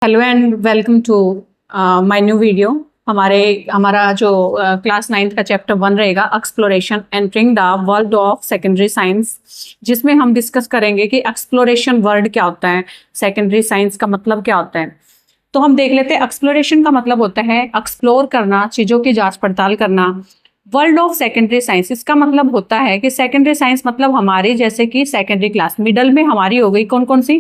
Hello and welcome to my new video. हमारा जो class 9th का चैप्टर 1 रहेगा, exploration entering the world of secondary science, जिसमें हम डिस्कस करेंगे कि एक्सप्लोरेशन वर्ड क्या होता है, सेकेंडरी साइंस का मतलब क्या होता है। तो हम देख लेते हैं। एक्सप्लोरेशन का मतलब होता है एक्सप्लोर करना, चीज़ों की जांच पड़ताल करना। वर्ल्ड ऑफ सेकेंडरी साइंस, इसका मतलब होता है कि सेकेंडरी साइंस मतलब हमारी, जैसे कि सेकेंडरी क्लास मिडल में हमारी हो गई कौन कौन सी,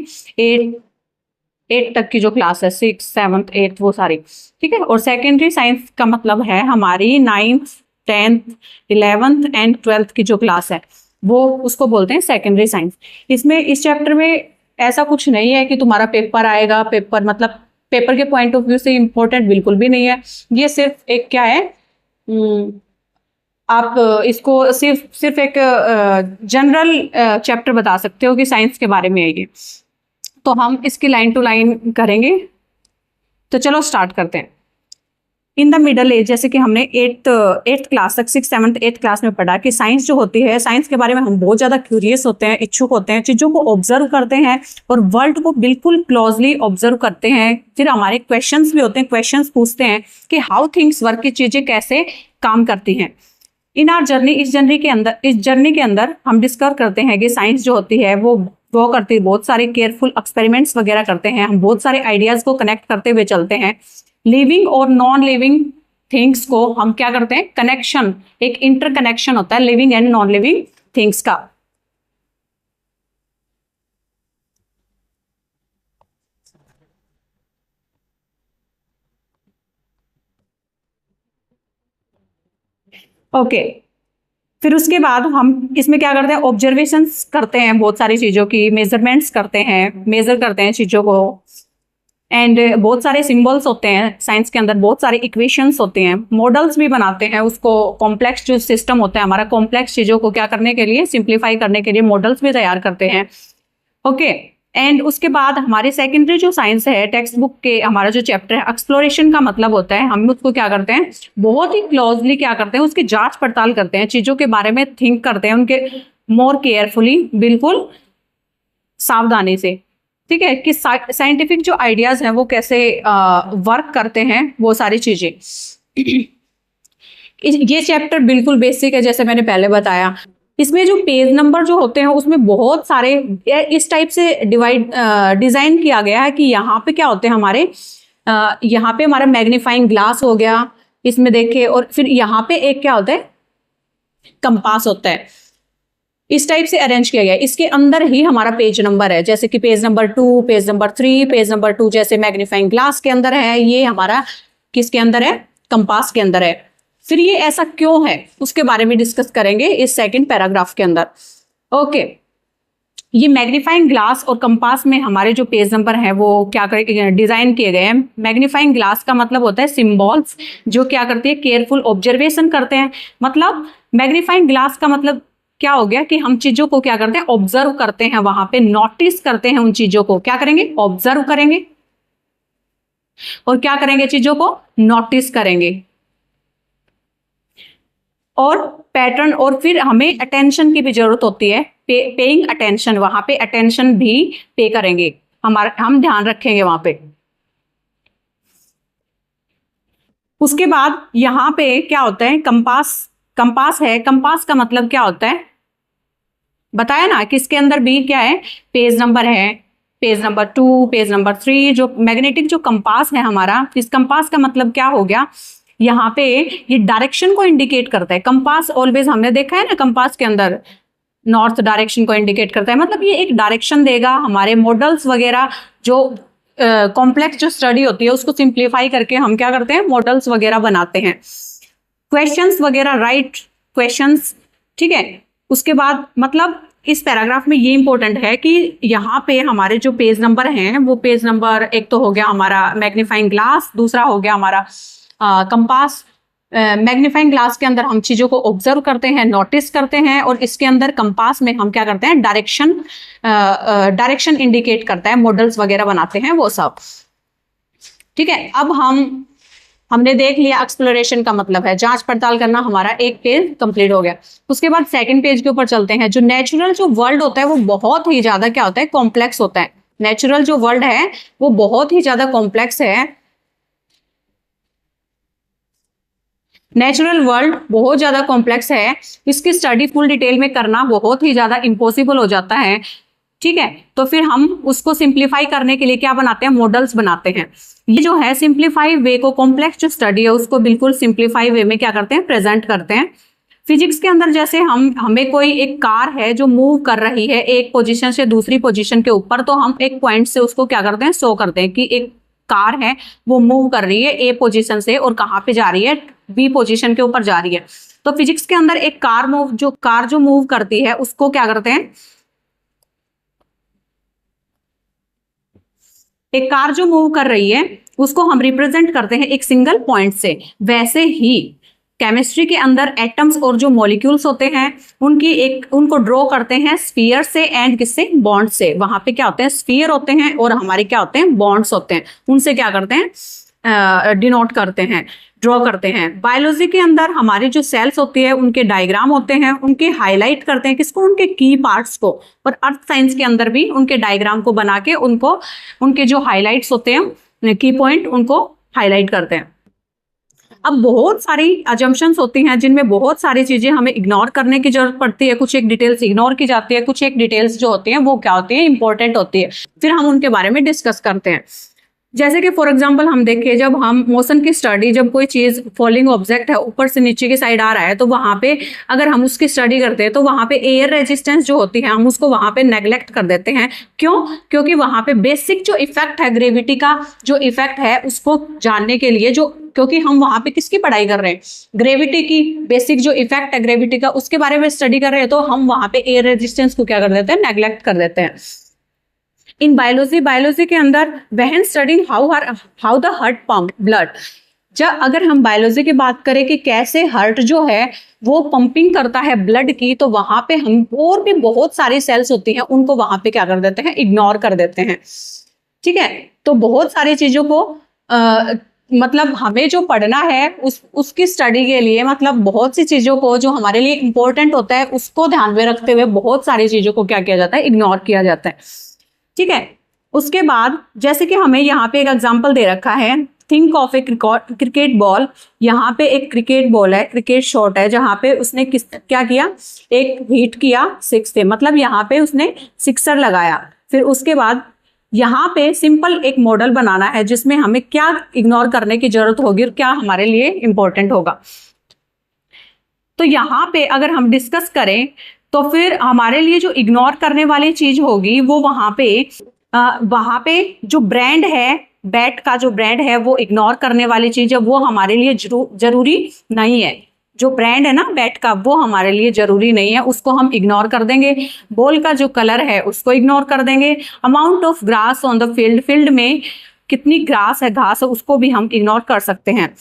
8 तक की जो क्लास है, 6, 7, 8 वो सारी, ठीक है। और सेकेंडरी साइंस का मतलब है हमारी 9th, 10th, 11th and 12th की जो क्लास है, वो उसको बोलते हैं सेकेंडरी साइंस। इसमें इस चैप्टर में ऐसा कुछ नहीं है कि तुम्हारा पेपर आएगा, पेपर मतलब पेपर के पॉइंट ऑफ व्यू से इम्पोर्टेंट बिल्कुल भी नहीं है। ये सिर्फ एक क्या है, आप इसको सिर्फ एक जनरल चैप्टर बता सकते हो कि साइंस के बारे में है ये। तो हम इसकी लाइन टू लाइन करेंगे। तो चलो स्टार्ट करते हैं। इन द मिडल एज, जैसे कि हमने 8th क्लास तक, 6, 7, 8 क्लास में पढ़ा कि साइंस जो होती है, साइंस के बारे में हम बहुत ज़्यादा क्यूरियस होते हैं, इच्छुक होते हैं, चीज़ों को ऑब्जर्व करते हैं और वर्ल्ड को बिल्कुल क्लोजली ऑब्जर्व करते हैं। फिर हमारे क्वेश्चंस भी होते हैं, क्वेश्चंस पूछते हैं कि हाउ थिंग्स वर्क, की चीज़ें कैसे काम करती हैं। इन आर जर्नी, इस जर्नी के अंदर हम डिस्कवर करते हैं कि साइंस जो होती है वो करती है बहुत सारे केयरफुल एक्सपेरिमेंट्स वगैरह करते हैं। हम बहुत सारे आइडियाज को कनेक्ट करते हुए चलते हैं। लिविंग और नॉन लिविंग थिंग्स को हम क्या करते हैं, कनेक्शन, एक इंटरकनेक्शन होता है living and non living things का। ओके, फिर उसके बाद हम इसमें क्या करते हैं, ऑब्जर्वेशंस करते हैं बहुत सारी चीज़ों की, मेजरमेंट्स करते हैं, मेजर करते हैं चीज़ों को। एंड बहुत सारे सिंबल्स होते हैं साइंस के अंदर, बहुत सारे इक्वेशंस होते हैं, मॉडल्स भी बनाते हैं उसको। कॉम्प्लेक्स जो सिस्टम होता है हमारा, कॉम्प्लेक्स चीज़ों को क्या करने के लिए, सिंप्लीफाई करने के लिए मॉडल्स भी तैयार करते हैं। ओके, एंड उसके बाद हमारे सेकेंडरी जो साइंस है, टेक्स्ट बुक के हमारा जो चैप्टर है, एक्सप्लोरेशन का मतलब होता है हम उसको क्या करते हैं, बहुत ही क्लोजली क्या करते हैं, उसकी जांच पड़ताल करते हैं, चीज़ों के बारे में थिंक करते हैं, उनके मोर केयरफुली, बिल्कुल सावधानी से, ठीक है, कि साइंटिफिक जो आइडियाज हैं वो कैसे वर्क करते हैं, वो सारी चीजें। ये चैप्टर बिल्कुल बेसिक है, जैसे मैंने पहले बताया। इसमें जो पेज नंबर जो होते हैं उसमें बहुत सारे इस टाइप से डिजाइन किया गया है कि यहाँ पे क्या होते हैं हमारे, यहाँ पे हमारा मैग्नीफाइंग ग्लास हो गया, इसमें देखिए, और फिर यहाँ पे एक क्या होता है, कंपास होता है। इस टाइप से अरेंज किया गया है। इसके अंदर ही हमारा पेज नंबर है, जैसे कि page number 2, page number 3, page number 2 जैसे मैग्नीफाइंग ग्लास के अंदर है, ये हमारा किसके अंदर है, कंपास के अंदर है। फिर ये ऐसा क्यों है उसके बारे में डिस्कस करेंगे इस सेकंड पैराग्राफ के अंदर। ओके, ये मैग्नीफाइंग ग्लास और कंपास में हमारे जो पेज नंबर हैं वो क्या डिजाइन किए गए हैं। मैग्नीफाइंग ग्लास का मतलब होता है सिंबल्स, जो क्या करती है, केयरफुल ऑब्जर्वेशन करते हैं। मतलब मैग्नीफाइंग ग्लास का मतलब क्या हो गया कि हम चीजों को क्या करते हैं, ऑब्जर्व करते हैं, वहां पे नोटिस करते हैं, उन चीजों को क्या करेंगे, ऑब्जर्व करेंगे, और क्या करेंगे, चीजों को नोटिस करेंगे, और पैटर्न, और फिर हमें अटेंशन की भी जरूरत होती है, पेइंग अटेंशन, वहां पे अटेंशन भी पे करेंगे, हम ध्यान रखेंगे वहां पे। उसके बाद यहाँ पे क्या होता है, कंपास है। कंपास का मतलब क्या होता है, बताया ना कि इसके अंदर भी क्या है, पेज नंबर है, पेज नंबर 2, पेज नंबर 3। जो मैग्नेटिक जो कंपास है हमारा, इस कंपास का मतलब क्या हो गया, यहाँ पे ये डायरेक्शन को इंडिकेट करता है। कंपास ऑलवेज हमने देखा है ना, कंपास के अंदर नॉर्थ डायरेक्शन को इंडिकेट करता है, मतलब ये एक डायरेक्शन देगा। हमारे मॉडल्स वगैरह जो कॉम्प्लेक्स जो स्टडी होती है उसको सिंप्लीफाई करके हम क्या करते हैं, मॉडल्स वगैरह बनाते हैं, क्वेश्चंस वगैरह, राइट क्वेश्चंस, ठीक है। उसके बाद मतलब इस पैराग्राफ में ये इंपॉर्टेंट है कि यहाँ पे हमारे जो पेज नंबर हैं, वो पेज नंबर, एक तो हो गया हमारा मैग्नीफाइंग ग्लास, दूसरा हो गया हमारा कंपास। मैग्नीफाइंग ग्लास के अंदर हम चीज़ों को ऑब्जर्व करते हैं, नोटिस करते हैं, और इसके अंदर कंपास में हम क्या करते हैं, डायरेक्शन इंडिकेट करता है, मॉडल्स वगैरह बनाते हैं, वो सब, ठीक है। अब हमने देख लिया एक्सप्लोरेशन का मतलब है जांच पड़ताल करना, हमारा एक पेज कंप्लीट हो गया। उसके बाद सेकंड पेज के ऊपर चलते हैं। जो नेचुरल जो वर्ल्ड होता है वो बहुत ही ज्यादा क्या होता है, कॉम्प्लेक्स होता है। नेचुरल जो वर्ल्ड है वो बहुत ही ज्यादा कॉम्प्लेक्स है। नेचुरल वर्ल्ड बहुत ज्यादा कॉम्प्लेक्स है, इसकी स्टडी फुल डिटेल में करना बहुत ही ज्यादा इम्पॉसिबल हो जाता है। ठीक है, तो फिर हम उसको सिंप्लीफाई करने के लिए क्या बनाते हैं, मॉडल्स बनाते हैं। ये जो है सिंप्लीफाई वे को, कॉम्प्लेक्स जो स्टडी है उसको बिल्कुल सिंप्लीफाई वे में क्या करते हैं, प्रेजेंट करते हैं। फिजिक्स के अंदर जैसे हमें कोई एक कार है जो मूव कर रही है एक पोजीशन से दूसरी पोजीशन के ऊपर, तो हम एक पॉइंट से उसको क्या करते हैं, शो करते हैं कि एक कार है वो मूव कर रही है ए पोजीशन से और कहाँ पे जा रही है, बी पोजीशन के ऊपर जा रही है। तो फिजिक्स के अंदर एक कार जो मूव करती है उसको क्या करते हैं, एक कार जो मूव कर रही है उसको हम रिप्रेजेंट करते हैं एक सिंगल पॉइंट से। वैसे ही केमिस्ट्री के अंदर एटम्स और जो मॉलिक्यूल्स होते हैं उनको ड्रॉ करते हैं स्फीयर से एंड किससे, बॉन्ड से। वहां पे क्या होते हैं, स्फीयर होते हैं और हमारे क्या होते हैं, बॉन्ड्स होते हैं। उनसे क्या करते हैं, डिनोट करते हैं, ड्रॉ करते हैं। बायोलॉजी के अंदर हमारी जो सेल्स होती है उनके डायग्राम होते हैं, उनके हाईलाइट करते हैं किसको, उनके की पार्ट्स को। और अर्थ साइंस के अंदर भी उनके डायग्राम को बना के उनके जो हाईलाइट्स होते हैं, की पॉइंट, उनको हाईलाइट करते हैं। अब बहुत सारी अजम्पशंस होती हैं जिनमें बहुत सारी चीजें हमें इग्नोर करने की जरूरत पड़ती है। कुछ एक डिटेल्स इग्नोर की जाती है, कुछ एक डिटेल्स जो होती हैं वो क्या होती है, इंपॉर्टेंट होती है। फिर हम उनके बारे में डिस्कस करते हैं। जैसे कि फॉर एग्जांपल हम देखें, जब हम मोशन की स्टडी, जब कोई चीज फॉलिंग ऑब्जेक्ट है ऊपर से नीचे की साइड आ रहा है, तो वहां पे अगर हम उसकी स्टडी करते हैं तो वहां पे एयर रेजिस्टेंस जो होती है हम उसको वहां पे नेग्लेक्ट कर देते हैं। क्यों? क्योंकि वहां पे बेसिक जो इफेक्ट है, ग्रेविटी का जो इफेक्ट है उसको जानने के लिए, क्योंकि हम वहां पे किसकी पढ़ाई कर रहे हैं, ग्रेविटी की। बेसिक जो इफेक्ट है ग्रेविटी का उसके बारे में स्टडी कर रहे हैं, तो हम वहां पे एयर रेजिस्टेंस को क्या कर देते हैं, नेग्लेक्ट कर देते हैं। इन बायोलॉजी के अंदर when studying how the heart pump blood, जब अगर हम बायोलॉजी की बात करें कि कैसे हार्ट जो है वो पंपिंग करता है ब्लड की, तो वहां पे हम और भी बहुत सारी सेल्स होती हैं उनको वहां पे क्या कर देते हैं, इग्नोर कर देते हैं। ठीक है, तो बहुत सारी चीजों को मतलब हमें जो पढ़ना है उसकी स्टडी के लिए, मतलब बहुत सी चीजों को जो हमारे लिए इंपॉर्टेंट होता है उसको ध्यान में रखते हुए बहुत सारी चीजों को क्या किया जाता है, इग्नोर किया जाता है। ठीक है, उसके बाद जैसे कि हमें यहाँ पे एक एग्जांपल दे रखा है, think of A cricket ball. यहाँ पे एक क्रिकेट बॉल है, क्रिकेट शॉट है, जहाँ पे उसने क्या किया, एक हिट किया 6 से, मतलब यहाँ पे उसने सिक्सर लगाया। फिर उसके बाद यहाँ पे सिंपल एक मॉडल बनाना है जिसमें हमें क्या इग्नोर करने की जरूरत होगी और क्या हमारे लिए इंपॉर्टेंट होगा। तो यहाँ पे अगर हम डिस्कस करें तो फिर हमारे लिए जो इग्नोर करने वाली चीज होगी वो वहां पे जो ब्रांड है, बैट का जो ब्रांड है वो इग्नोर करने वाली चीज है, वो हमारे लिए जरूरी नहीं है। जो ब्रांड है ना बैट का, वो हमारे लिए जरूरी नहीं है, उसको हम इग्नोर कर देंगे। बॉल का जो कलर है उसको इग्नोर कर देंगे। Amount of grass on the field में कितनी ग्रास है, घास है, उसको भी हम इग्नोर कर सकते हैं।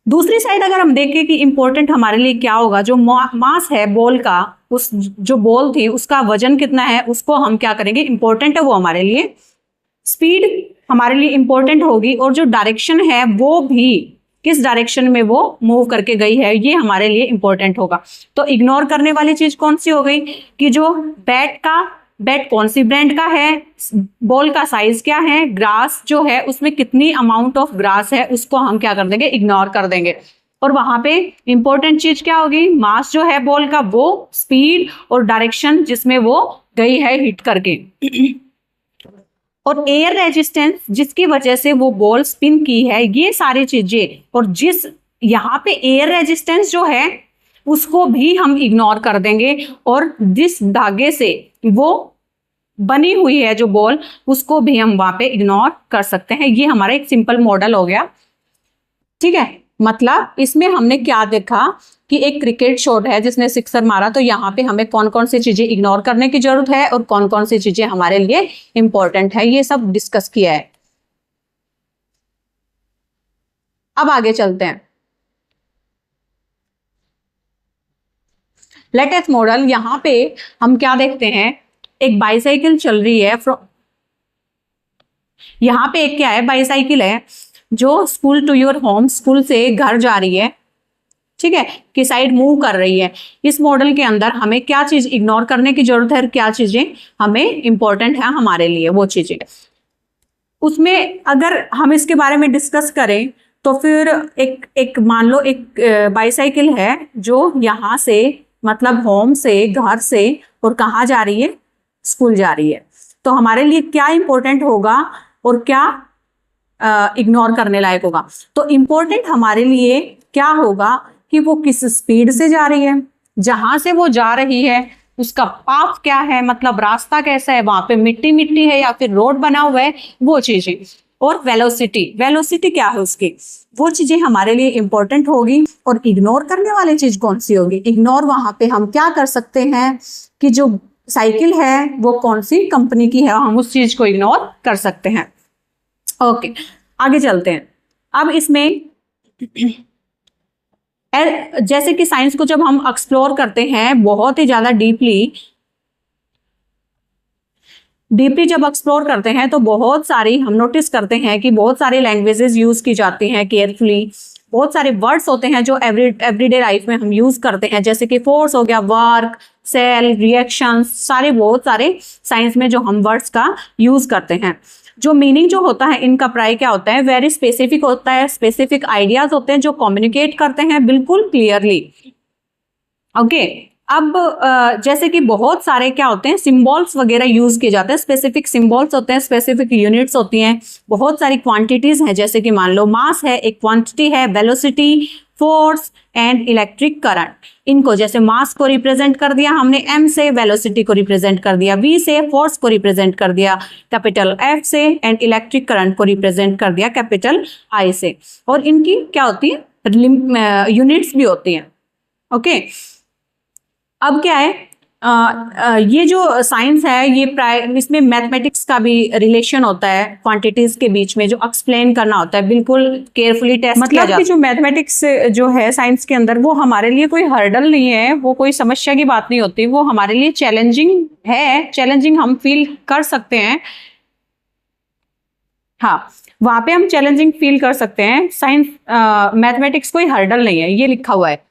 दूसरी साइड अगर हम देखें कि इंपॉर्टेंट हमारे लिए क्या होगा, जो मास है बॉल का, उस जो बॉल थी उसका वजन कितना है, उसको हम क्या करेंगे, इंपॉर्टेंट है वो हमारे लिए। स्पीड हमारे लिए इंपॉर्टेंट होगी, और जो डायरेक्शन है वो भी किस डायरेक्शन में वो मूव करके गई है, ये हमारे लिए इंपॉर्टेंट होगा। तो इग्नोर करने वाली चीज कौन सी हो गई कि जो बैट कौन सी ब्रांड का है, बॉल का साइज क्या है, ग्रास जो है उसमें कितनी अमाउंट ऑफ ग्रास है, उसको हम क्या कर देंगे, इग्नोर कर देंगे। और वहां पे इंपॉर्टेंट चीज क्या होगी, मास जो है बॉल का, वो स्पीड और डायरेक्शन जिसमें वो गई है हिट करके, और एयर रेजिस्टेंस जिसकी वजह से वो बॉल स्पिन की है, ये सारी चीजें। और जिस यहाँ पे एयर रेजिस्टेंस जो है उसको भी हम इग्नोर कर देंगे, और जिस धागे से वो बनी हुई है जो बॉल, उसको भी हम वहां पे इग्नोर कर सकते हैं। ये हमारा एक सिंपल मॉडल हो गया। ठीक है, मतलब इसमें हमने क्या देखा कि एक क्रिकेट शॉट है जिसने सिक्सर मारा, तो यहाँ पे हमें कौन कौन सी चीजें इग्नोर करने की जरूरत है और कौन कौन सी चीजें हमारे लिए इंपॉर्टेंट है, ये सब डिस्कस किया है। अब आगे चलते हैं। लेटेस्ट मॉडल, यहाँ पे हम क्या देखते हैं, एक बाईसाइकिल चल रही है। यहाँ पे एक क्या है, बाईसाइकिल है जो school to your home, school से घर जा रही है, ठीक है, की साइड मूव कर रही है। इस मॉडल के अंदर हमें क्या चीज इग्नोर करने की जरूरत है और क्या चीजें हमें इंपॉर्टेंट है हमारे लिए, वो चीजें। उसमें अगर हम इसके बारे में डिस्कस करें तो फिर एक मान लो एक बाईसाइकिल है जो यहाँ से मतलब होम से, घर से, और कहाँ जा रही है, स्कूल जा रही है। तो हमारे लिए क्या इंपॉर्टेंट होगा और क्या इग्नोर करने लायक होगा? तो इंपॉर्टेंट हमारे लिए क्या होगा कि वो किस स्पीड से जा रही है, जहां से वो जा रही है उसका पाथ क्या है, मतलब रास्ता कैसा है, वहां पे मिट्टी मिट्टी है या फिर रोड बना हुआ है, वो चीजें। और वेलोसिटी, वेलोसिटी क्या है उसकी, वो चीजें हमारे लिए इंपॉर्टेंट होगी। और इग्नोर करने वाली चीज कौन सी होगी? इग्नोर वहां पे हम क्या कर सकते हैं कि जो साइकिल है वो कौन सी कंपनी की है, हम उस चीज को इग्नोर कर सकते हैं। ओके, आगे चलते हैं। अब इसमें जैसे कि साइंस को जब हम एक्सप्लोर करते हैं बहुत ही ज्यादा डीपली जब एक्सप्लोर करते हैं तो बहुत सारी हम नोटिस करते हैं कि बहुत सारी लैंग्वेजेस यूज की जाती हैं केयरफुली। बहुत सारे वर्ड्स होते हैं जो एवरीडे लाइफ में हम यूज करते हैं, जैसे कि फोर्स हो गया, वर्क, सेल, रिएक्शन, सारे बहुत सारे साइंस में जो हम वर्ड्स का यूज करते हैं। जो मीनिंग जो होता है इनका प्राय क्या होता है, वेरी स्पेसिफिक होता है, स्पेसिफिक आइडियाज होते हैं जो कम्युनिकेट करते हैं बिल्कुल क्लियरली। ओके, अब जैसे कि बहुत सारे क्या होते हैं, सिंबल्स वगैरह यूज किए जाते हैं, स्पेसिफिक सिंबल्स होते हैं, स्पेसिफिक यूनिट्स होती हैं, बहुत सारी क्वांटिटीज हैं, जैसे कि मान लो मास है, एक क्वांटिटी है, velocity, force and electric current. इनको जैसे मास को रिप्रेजेंट कर दिया हमने m से, वेलोसिटी को रिप्रेजेंट कर दिया v से, फोर्स को रिप्रेजेंट कर दिया कैपिटल F से, एंड इलेक्ट्रिक करंट को रिप्रेजेंट कर दिया कैपिटल I से। और इनकी क्या होती है, यूनिट्स भी होती हैं। ओके, अब क्या है, ये जो साइंस है ये इसमें मैथमेटिक्स का भी रिलेशन होता है क्वांटिटीज के बीच में, जो एक्सप्लेन करना होता है बिल्कुल केयरफुली टेस्ट किया जाता है। मतलब कि जो मैथमेटिक्स जो है साइंस के अंदर, वो हमारे लिए कोई हर्डल नहीं है, वो कोई समस्या की बात नहीं होती, वो हमारे लिए चैलेंजिंग है, चैलेंजिंग हम फील कर सकते हैं। हाँ, वहां पे हम चैलेंजिंग फील कर सकते हैं। साइंस मैथमेटिक्स कोई हर्डल नहीं है, ये लिखा हुआ है।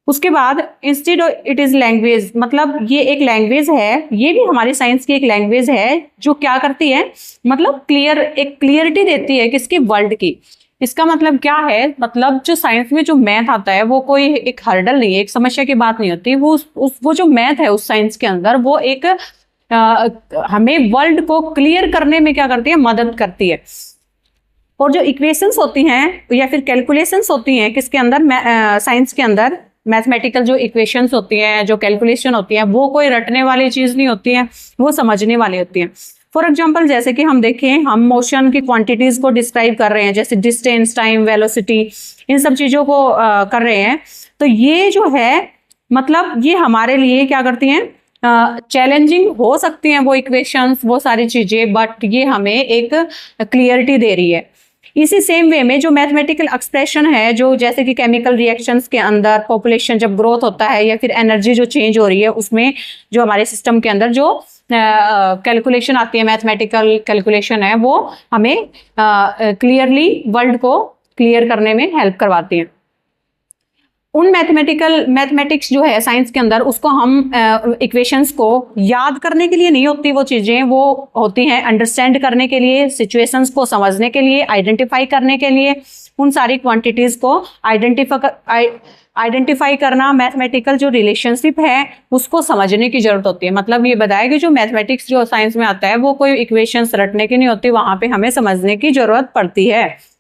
उसके बाद इंस्टेड इट इज लैंग्वेज, मतलब ये एक लैंग्वेज है, ये भी हमारी साइंस की एक लैंग्वेज है जो क्या करती है, मतलब एक क्लियरिटी देती है किसकी, वर्ल्ड की। इसका मतलब क्या है, मतलब जो साइंस में जो मैथ आता है वो कोई एक हर्डल नहीं है, एक समस्या की बात नहीं होती। वो जो मैथ है उस साइंस के अंदर, वो एक हमें वर्ल्ड को क्लियर करने में क्या करती है, मदद करती है। और जो इक्वेशंस होती हैं या फिर कैलकुलेशंस होती हैं किसके अंदर, साइंस के अंदर, मैथमेटिकल जो इक्वेशंस होती हैं, जो कैलकुलेशन होती हैं, वो कोई रटने वाली चीज नहीं होती है, वो समझने वाली होती है। फॉर एग्जाम्पल जैसे कि हम देखें, हम मोशन की क्वांटिटीज को डिस्क्राइब कर रहे हैं, जैसे डिस्टेंस, टाइम, वेलोसिटी, इन सब चीजों को कर रहे हैं। तो ये जो है, मतलब ये हमारे लिए क्या करती हैं, चैलेंजिंग हो सकती हैं वो इक्वेशंस, वो सारी चीजें, बट ये हमें एक क्लियरिटी दे रही है। इसी सेम वे में जो मैथमेटिकल एक्सप्रेशन है, जो जैसे कि केमिकल रिएक्शंस के अंदर पॉपुलेशन जब ग्रोथ होता है या फिर एनर्जी जो चेंज हो रही है, उसमें जो हमारे सिस्टम के अंदर जो कैलकुलेशन आती है, मैथमेटिकल कैलकुलेशन है, वो हमें क्लियरली वर्ल्ड को क्लियर करने में हेल्प करवाती है। उन मैथमेटिक्स जो है साइंस के अंदर, उसको हम इक्वेशंस को याद करने के लिए नहीं होती, वो चीजें वो होती हैं अंडरस्टैंड करने के लिए, सिचुएशंस को समझने के लिए, आइडेंटिफाई करने के लिए। उन सारी क्वांटिटीज को आइडेंटिफाई करना, मैथमेटिकल जो रिलेशनशिप है उसको समझने की जरूरत होती है। मतलब ये बताया कि जो मैथमेटिक्स जो साइंस में आता है वो कोई इक्वेशंस रटने की नहीं होती, वहां पे हमें समझने की जरूरत पड़ती है।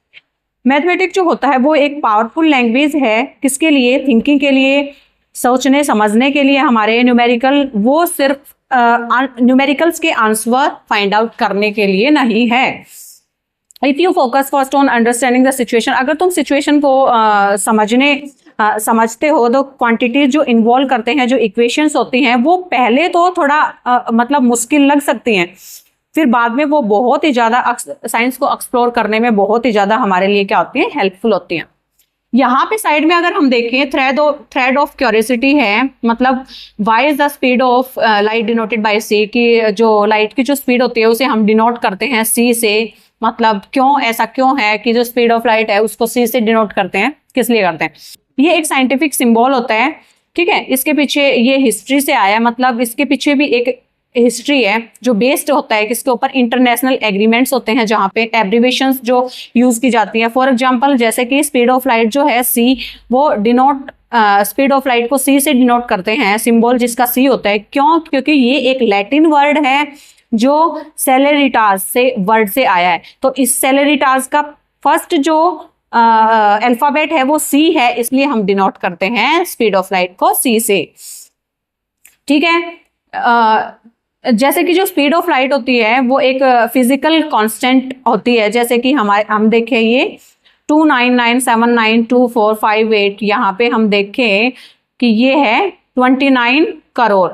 मैथमेटिक्स जो होता है वो एक पावरफुल लैंग्वेज है, किसके लिए, थिंकिंग के लिए, सोचने समझने के लिए। हमारे न्यूमेरिकल, वो सिर्फ न्यूमेरिकल्स के आंसर फाइंड आउट करने के लिए नहीं है। If you focus first on understanding the situation, अगर तुम सिचुएशन को समझते हो तो क्वांटिटीज जो इन्वॉल्व करते हैं, जो इक्वेशंस होती हैं, वो पहले तो थोड़ा मतलब मुश्किल लग सकती हैं, फिर बाद में वो बहुत ही ज्यादा साइंस को एक्सप्लोर करने में बहुत ही ज्यादा हमारे लिए क्या होती है, हेल्पफुल होती हैं। यहाँ पे साइड में अगर हम देखें, थ्रेड ऑफ क्यूरियोसिटी है, मतलब why is the speed of light denoted by C, की जो लाइट की जो स्पीड होती है उसे हम डिनोट करते हैं सी से। मतलब क्यों, ऐसा क्यों है कि जो स्पीड ऑफ लाइट है उसको सी से डिनोट करते हैं, किस लिए करते हैं? ये एक साइंटिफिक सिंबल होता है, ठीक है। इसके पीछे ये हिस्ट्री से आया, मतलब इसके पीछे भी एक हिस्ट्री है जो बेस्ड होता है किसके ऊपर, इंटरनेशनल एग्रीमेंट्स होते हैं जहाँ पे एब्रीवेशंस जो यूज की जाती है। फॉर एग्जांपल जैसे कि स्पीड ऑफ लाइट जो है सी, वो डिनोट स्पीड ऑफ लाइट को सी से डिनोट करते हैं, सिंबल जिसका सी होता है। क्यों? क्योंकि ये एक लैटिन वर्ड है जो सेलेरिटास से वर्ड से आया है। तो इस सेलेरिटास का फर्स्ट जो अल्फाबेट है वो सी है, इसलिए हम डिनोट करते हैं स्पीड ऑफ लाइट को सी से। ठीक है। जैसे कि जो स्पीड ऑफ लाइट होती है वो एक फिजिकल कांस्टेंट होती है, जैसे कि हम देखें ये 299792458, यहाँ पे हम देखें कि ये है 29 करोड़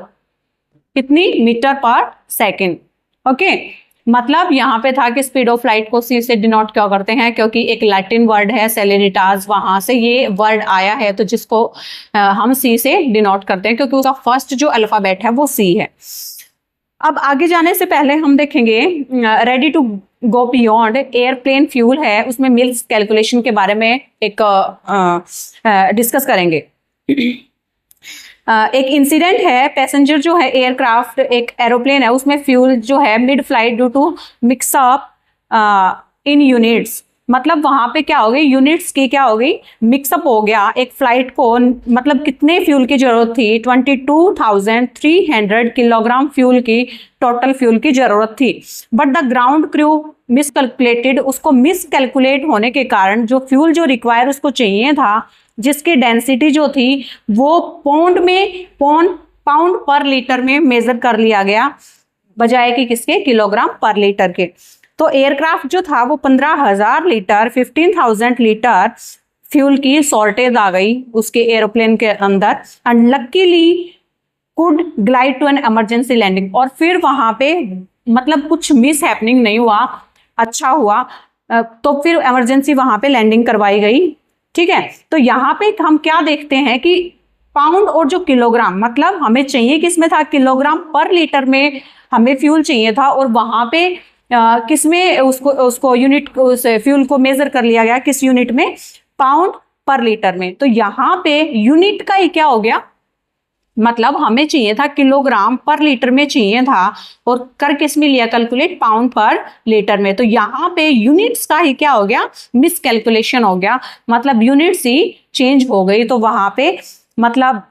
कितनी मीटर पर सेकंड। ओके, मतलब यहाँ पे था कि स्पीड ऑफ लाइट को सी से डिनोट क्यों करते हैं, क्योंकि एक लैटिन वर्ड है सेलेरिटास, वहां से ये वर्ड आया है, तो जिसको हम सी से डिनोट करते हैं क्योंकि उसका फर्स्ट जो अल्फाबेट है वो सी है। अब आगे जाने से पहले हम देखेंगे ready to go beyond aeroplane fuel है, उसमें मिल्स कैलकुलेशन के बारे में एक डिस्कस करेंगे। एक इंसिडेंट है, पैसेंजर जो है एयरक्राफ्ट एक एरोप्लेन है, उसमें फ्यूल जो है mid flight due to mix up in units, मतलब वहां पे क्या हो गई, यूनिट्स की क्या हो गई, मिक्सअप हो गया एक फ्लाइट को। मतलब कितने फ्यूल की जरूरत थी, 22,300 किलोग्राम फ्यूल की टोटल फ्यूल की जरूरत थी। बट द ग्राउंड क्रू मिसकैलकुलेटेड, उसको मिसकैलकुलेट होने के कारण जो फ्यूल जो रिक्वायर उसको चाहिए था, जिसकी डेंसिटी जो थी वो पाउंड पर लीटर में मेजर कर लिया गया, बजाय कि किसके, किलोग्राम पर लीटर के। तो एयरक्राफ्ट जो था वो 15,000 लीटर 15,000 लीटर फ्यूल की शॉर्टेज आ गई उसके एरोप्लेन के अंदर, and luckily could glide to an emergency landing. और फिर वहां पे मतलब कुछ मिस हैपनिंग नहीं हुआ, अच्छा हुआ, तो फिर इमरजेंसी वहां पे लैंडिंग करवाई गई। ठीक है, तो यहाँ पे हम क्या देखते हैं कि पाउंड और जो किलोग्राम, मतलब हमें चाहिए किसमें था, किलोग्राम पर लीटर में हमें फ्यूल चाहिए था, और वहां पे किसमें उसको यूनिट उस फ्यूल को मेजर कर लिया गया, किस यूनिट में, पाउंड पर लीटर में। तो यहाँ पे यूनिट का ही क्या हो गया, मतलब हमें चाहिए था किलोग्राम पर लीटर में चाहिए था, और कर किस में लिया कैलकुलेट, पाउंड पर लीटर में। तो यहाँ पे यूनिट्स का ही क्या हो गया, मिस कैलकुलेशन हो गया, मतलब यूनिट्स ही चेंज हो गई। तो वहां पे मतलब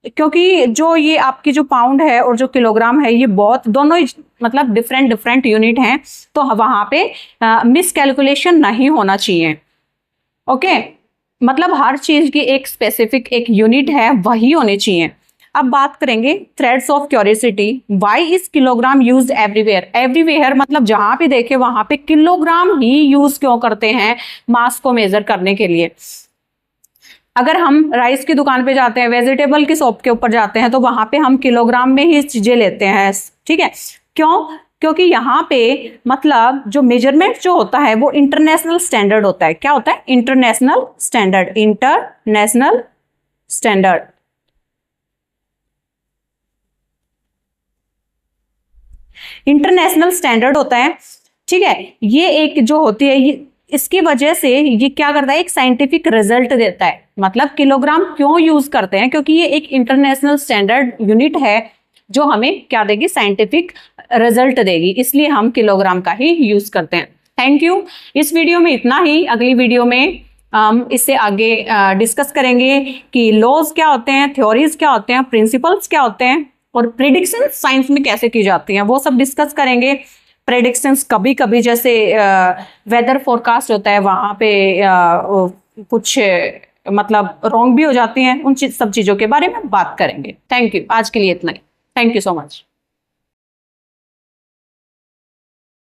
क्योंकि जो ये आपकी जो पाउंड है और जो किलोग्राम है ये बहुत दोनों ही मतलब डिफरेंट यूनिट हैं, तो वहां पे मिस कैलकुलेशन नहीं होना चाहिए। ओके, मतलब हर चीज की एक स्पेसिफिक एक यूनिट है, वही होनी चाहिए। अब बात करेंगे threads of curiosity. Why is kilogram used everywhere, everywhere मतलब जहां पे देखे वहां पे किलोग्राम ही यूज क्यों करते हैं मास को मेजर करने के लिए। अगर हम राइस की दुकान पे जाते हैं, वेजिटेबल की शॉप के ऊपर जाते हैं, तो वहां पे हम किलोग्राम में ही चीजें लेते हैं। ठीक है, क्यों, क्योंकि यहाँ पे मतलब जो मेजरमेंट जो होता है वो इंटरनेशनल स्टैंडर्ड होता है। क्या होता है, international standard, international standard. International standard होता है। ठीक है, ये एक जो होती है ये इसकी वजह से ये क्या करता है, एक साइंटिफिक रिजल्ट देता है। मतलब किलोग्राम क्यों यूज करते हैं, क्योंकि ये एक इंटरनेशनल स्टैंडर्ड यूनिट है जो हमें क्या देगी, साइंटिफिक रिजल्ट देगी, इसलिए हम किलोग्राम का ही यूज करते हैं। Thank you. इस वीडियो में इतना ही, अगली वीडियो में हम इससे आगे डिस्कस करेंगे कि लॉज क्या होते हैं, थ्योरीज क्या होते हैं, प्रिंसिपल्स क्या होते हैं, और प्रेडिक्शन साइंस में कैसे की जाती हैं, वो सब डिस्कस करेंगे। प्रेडिक्शंस कभी कभी जैसे वेदर फोरकास्ट होता है वहां पे कुछ मतलब रॉन्ग भी हो जाती हैं, उन सब चीजों के बारे में बात करेंगे। थैंक यू, आज के लिए इतना ही। Thank you so much.